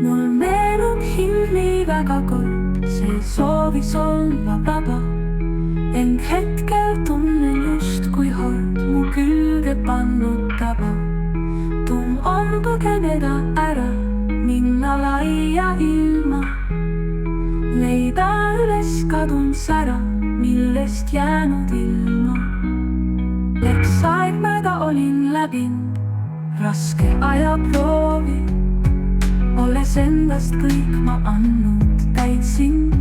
mul meenub hing nii väga kord, see soovis olla vaba. Ent hetkel tunnen justkui hord mu külge pannud taba. Tuum on põgeneda ära, minna laia ilma, leida üles kadunud sära, millest jäänud ilma. Läks aeg mööda, olin läbinud raske ajaproovi, olles endast kõik ma andnud, täitsin